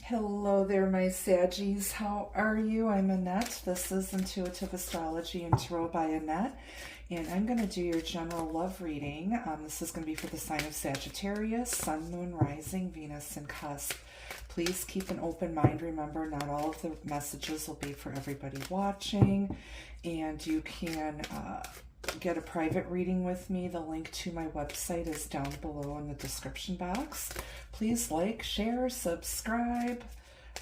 Hello there, my Saggies. How are you? I'm Annette. This is Intuitive Astrology and Tarot by Annette, and I'm going to do your general love reading. This is going to be for the sign of Sagittarius, Sun, Moon, Rising, Venus, and Cusp. Please keep an open mind. Remember, not all of the messages will be for everybody watching, and you can get a private reading with me. The link to my website is down below in the description box. Please like, share, subscribe,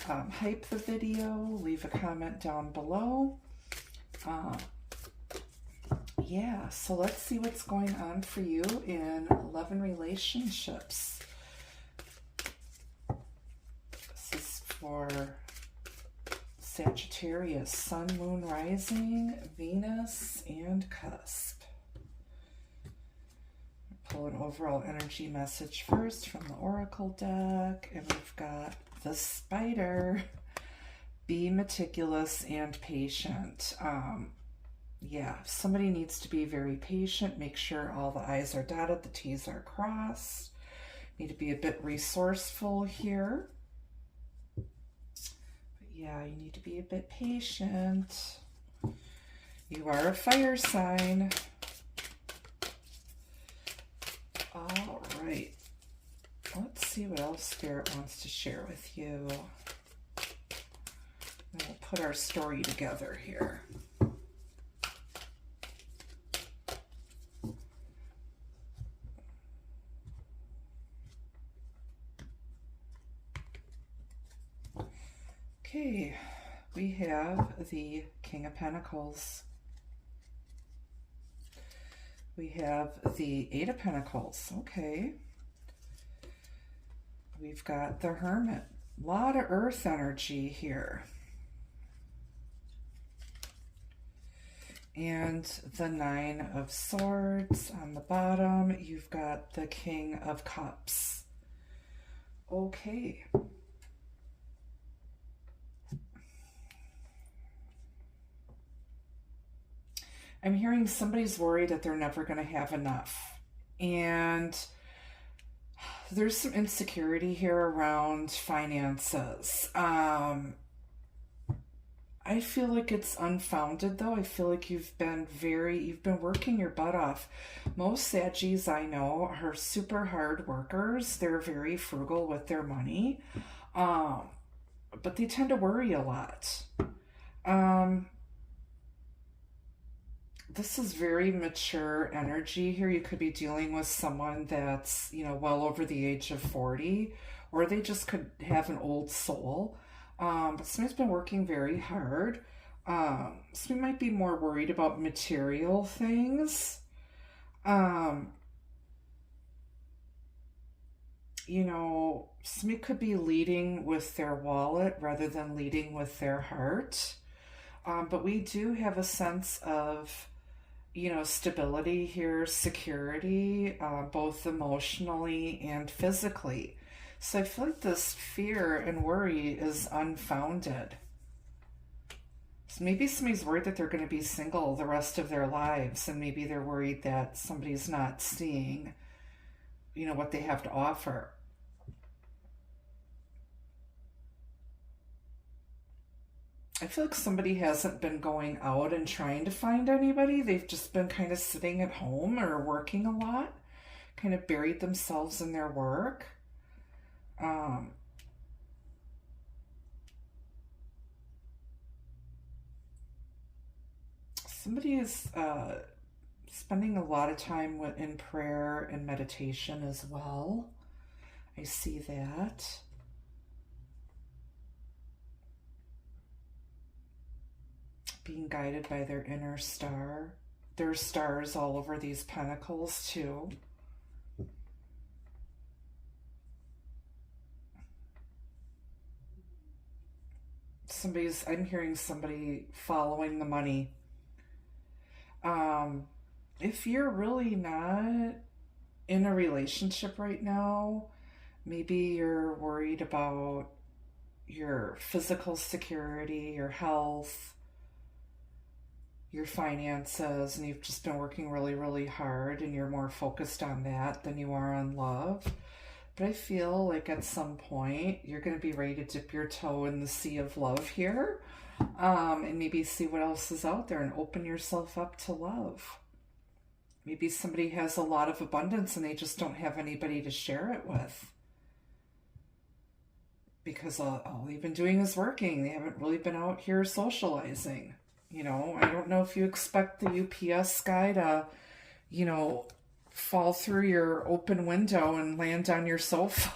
hype the video, leave a comment down below. Yeah, so let's see what's going on for you in love and relationships. This is for Sagittarius, Sun, Moon, Rising, Venus, and Cusp. Pull an overall energy message first from the Oracle deck, and we've got the Spider. Be meticulous and patient. Yeah, somebody needs to be very patient. Make sure all the I's are dotted, the T's are crossed. Need to be a bit resourceful here. Yeah, you need to be a bit patient. You are a fire sign. All right. Let's see what else Spirit wants to share with you. And we'll put our story together here. Okay, we have the King of Pentacles. We have the Eight of Pentacles. Okay. We've got the Hermit. A lot of earth energy here. And the Nine of Swords on the bottom. You've got the King of Cups. Okay. I'm hearing somebody's worried that they're never going to have enough. And there's some insecurity here around finances. I feel like it's unfounded though. I feel like you've been working your butt off. Most Saggies I know are super hard workers. They're very frugal with their money. But they tend to worry a lot. This is very mature energy here. You could be dealing with someone that's, well over the age of 40, or they just could have an old soul. But somebody's been working very hard. Somebody might be more worried about material things. Somebody could be leading with their wallet rather than leading with their heart. But we do have a sense of stability here, security, both emotionally and physically. So I feel like this fear and worry is unfounded. So maybe somebody's worried that they're going to be single the rest of their lives, and maybe they're worried that somebody's not seeing, what they have to offer. I feel like somebody hasn't been going out and trying to find anybody. They've just been kind of sitting at home or working a lot, kind of buried themselves in their work. Somebody is spending a lot of time in prayer and meditation as well. I see that. Being guided by their inner star. There's stars all over these pentacles too. I'm hearing somebody following the money. If you're really not in a relationship right now, maybe you're worried about your physical security, your health. your finances, and you've just been working really, really hard, and you're more focused on that than you are on love. But I feel like at some point you're going to be ready to dip your toe in the sea of love here, and maybe see what else is out there and open yourself up to love. Maybe somebody has a lot of abundance and they just don't have anybody to share it with, because all they've been doing is working. They haven't really been out here socializing. You know, I don't know if you expect the UPS guy to, you know, fall through your open window and land on your sofa.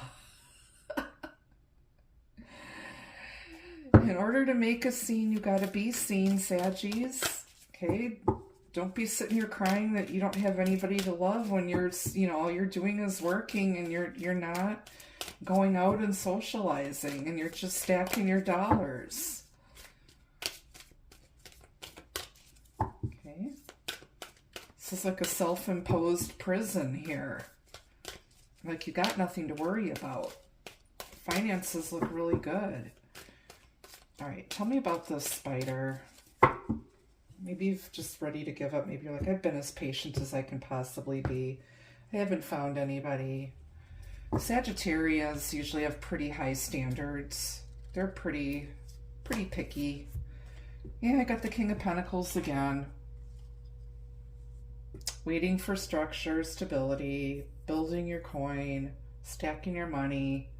In order to make a scene, you got to be seen, Saggies. Okay? Don't be sitting here crying that you don't have anybody to love when you're, you know, all you're doing is working, and you're not going out and socializing, and you're just stacking your dollars. Okay. This is like a self-imposed prison here. Like you got nothing to worry about. Finances look really good. All right, tell me about this spider. Maybe you're just ready to give up. Maybe you're like, I've been as patient as I can possibly be. I haven't found anybody. Sagittarius usually have pretty high standards. They're pretty picky. Yeah, I got the King of Pentacles again. Waiting for structure, stability, building your coin, stacking your money.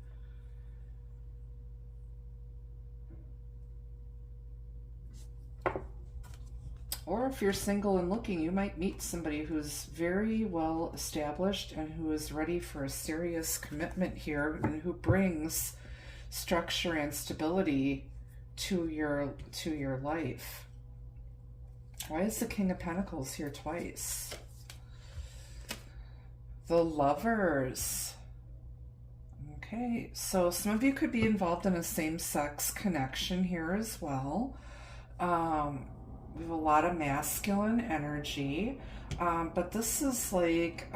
Or if you're single and looking, you might meet somebody who's very well established and who is ready for a serious commitment here, and who brings structure and stability to your life. Why is the King of Pentacles here twice? The Lovers. Okay, so some of you could be involved in a same-sex connection here as well. We have a lot of masculine energy, but this is like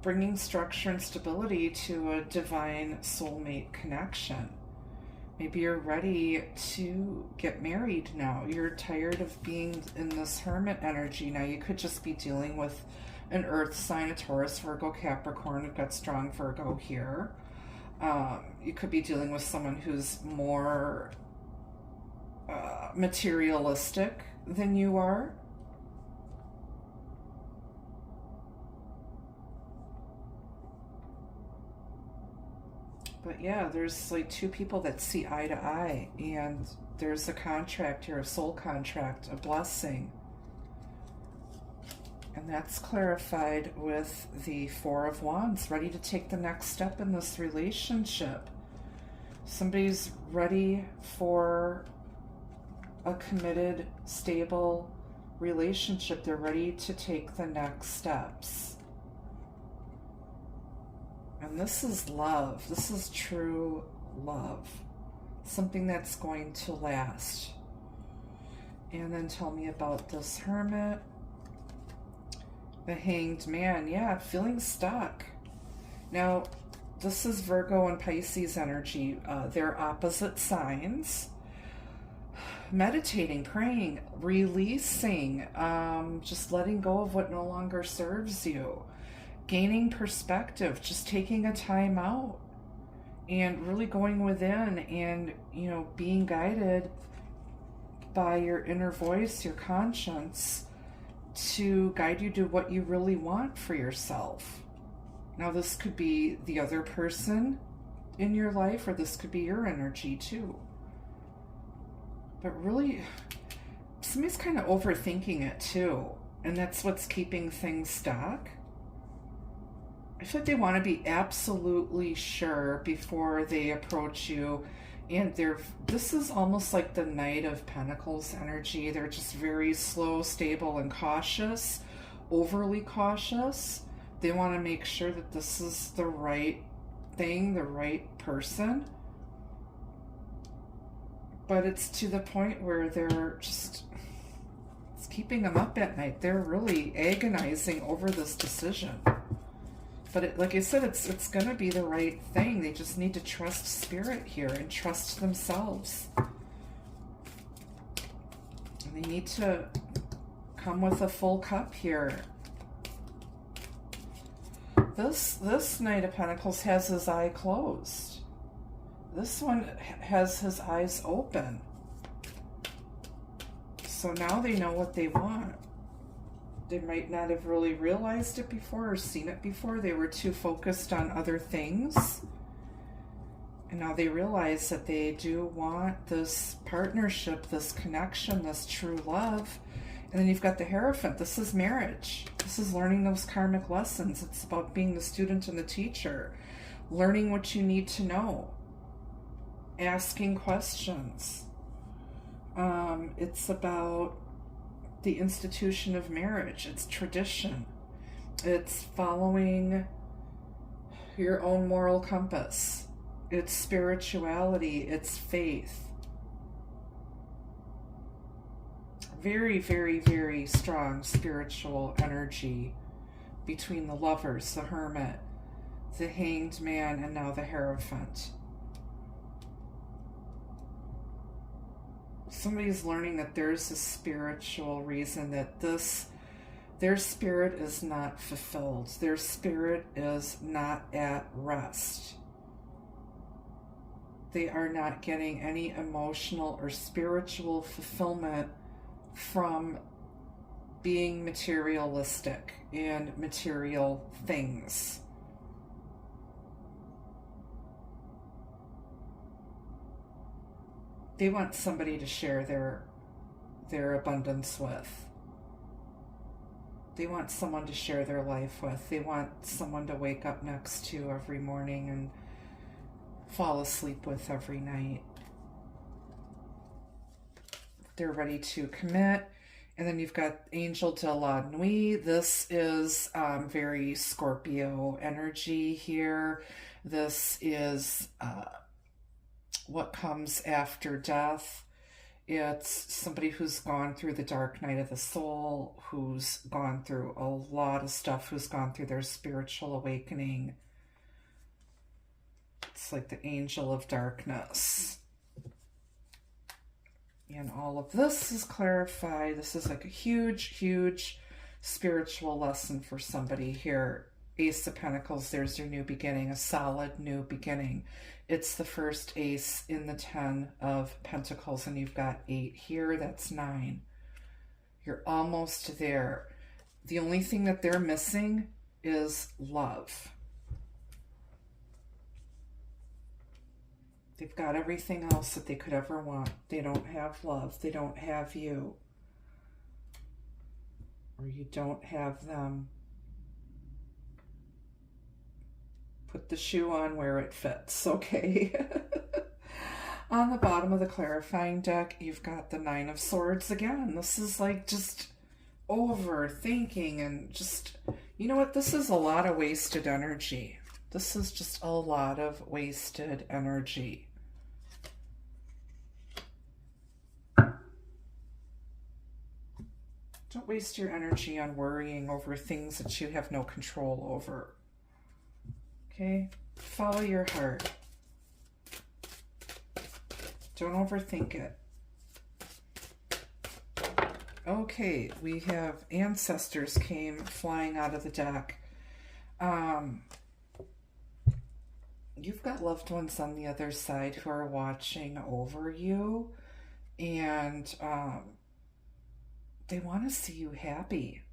bringing structure and stability to a divine soulmate connection. Maybe you're ready to get married now. You're tired of being in this hermit energy. Now you could just be dealing with an earth sign, a Taurus, Virgo, Capricorn. We've got strong Virgo here. You could be dealing with someone who's more materialistic than you are. But yeah, there's like two people that see eye to eye, and there's a contract here, a soul contract, a blessing. And that's clarified with the Four of Wands, ready to take the next step in this relationship. Somebody's ready for a committed, stable relationship. They're ready to take the next steps. And this is love. This is true love. Something that's going to last. And then tell me about this Hermit. The Hanged Man. Yeah, feeling stuck. Now, this is Virgo and Pisces energy. They're opposite signs. Meditating, praying, releasing, just letting go of what no longer serves you, gaining perspective, just taking a time out and really going within and, you know, being guided by your inner voice, your conscience, to guide you to what you really want for yourself. Now, this could be the other person in your life, or this could be your energy too. But really, somebody's kind of overthinking it too. And that's what's keeping things stuck. I feel like they want to be absolutely sure before they approach you. And this is almost like the Knight of Pentacles energy. They're just very slow, stable, and cautious. Overly cautious. They want to make sure that this is the right thing, the right person. But it's to the point where they're just, it's keeping them up at night. They're really agonizing over this decision. But like I said, it's going to be the right thing. They just need to trust spirit here and trust themselves. They need to come with a full cup here. This Knight of Pentacles has his eye closed. This one has his eyes open. So now they know what they want. They might not have really realized it before or seen it before. They were too focused on other things. And now they realize that they do want this partnership, this connection, this true love. And then you've got the Hierophant. This is marriage. This is learning those karmic lessons. It's about being the student and the teacher. Learning what you need to know. Asking questions. It's about the institution of marriage. It's tradition. It's following your own moral compass. It's spirituality. It's faith. Very, very, very strong spiritual energy between the Lovers, the Hermit, the Hanged Man, and now the Hierophant. Somebody's learning that there's a spiritual reason that their spirit is not fulfilled. Their spirit is not at rest. They are not getting any emotional or spiritual fulfillment from being materialistic and material things. They want somebody to share their abundance with. They want someone to share their life with. They want someone to wake up next to every morning and fall asleep with every night. They're ready to commit. And then you've got Angel de la Nuit. This is very Scorpio energy here. This is what comes after death. It's somebody who's gone through the dark night of the soul, who's gone through a lot of stuff, who's gone through their spiritual awakening. It's like the angel of darkness. And all of this is clarified. This is like a huge, huge spiritual lesson for somebody here. Ace of Pentacles, there's your new beginning, a solid new beginning. It's the first ace in the 10 of Pentacles, and you've got 8 here. That's 9. You're almost there. The only thing that they're missing is love. They've got everything else that they could ever want. They don't have love. They don't have you. Or you don't have them. Put the shoe on where it fits, okay? On the bottom of the clarifying deck, you've got the 9 of Swords again. This is like just overthinking and just, you know what? This is a lot of wasted energy. This is just a lot of wasted energy. Don't waste your energy on worrying over things that you have no control over. Okay? Follow your heart. Don't overthink it. Okay, we have ancestors came flying out of the deck. You've got loved ones on the other side who are watching over you, and they want to see you happy.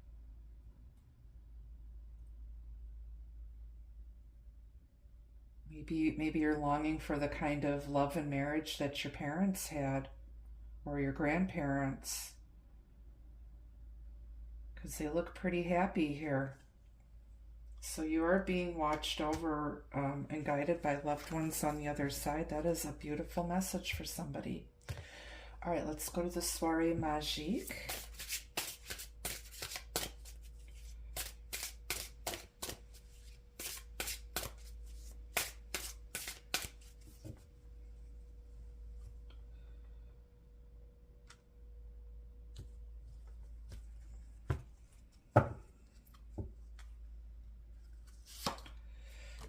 Maybe you're longing for the kind of love and marriage that your parents had, or your grandparents, because they look pretty happy here. So you are being watched over and guided by loved ones on the other side. That is a beautiful message for somebody. All right, let's go to the Soirée Magique.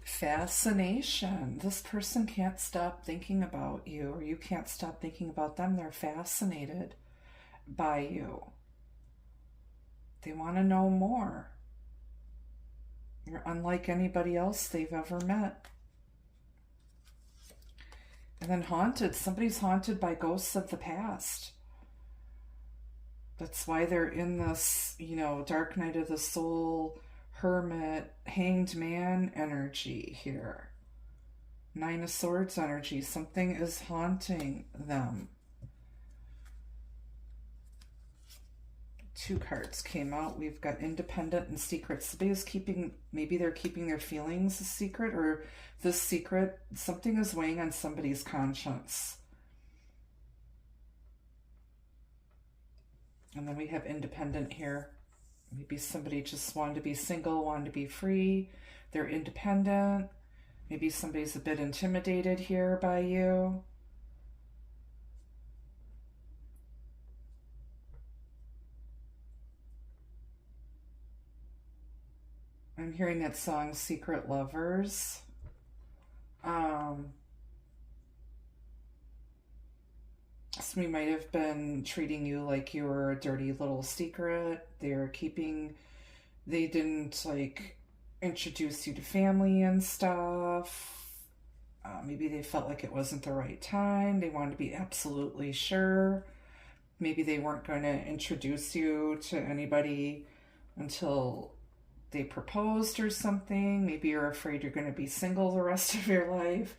Fascination. This person can't stop thinking about you, or you can't stop thinking about them. They're fascinated. by you. They want to know more. You're unlike anybody else they've ever met. And then haunted. Somebody's haunted by ghosts of the past. That's why they're in this, you know, dark night of the soul, hermit, hanged man energy here. Nine of Swords energy. Something is haunting them. Two cards came out. We've got independent and secret. Somebody is keeping, maybe they're keeping their feelings a secret, or this secret, something is weighing on somebody's conscience. And then we have independent here. Maybe somebody just wanted to be single, wanted to be free. They're independent. Maybe somebody's a bit intimidated here by you. I'm hearing that song, Secret Lovers. Somebody might have been treating you like you were a dirty little secret. They didn't like introduce you to family and stuff. Maybe they felt like it wasn't the right time. They wanted to be absolutely sure. Maybe they weren't going to introduce you to anybody until they proposed or something. Maybe you're afraid you're going to be single the rest of your life.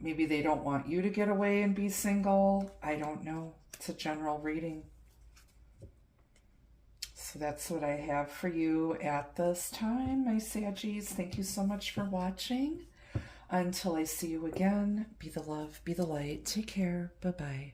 Maybe they don't want you to get away and be single. I don't know. It's a general reading. So that's what I have for you at this time, my Saggies. Thank you so much for watching. Until I see you again, be the love, be the light. Take care. Bye-bye.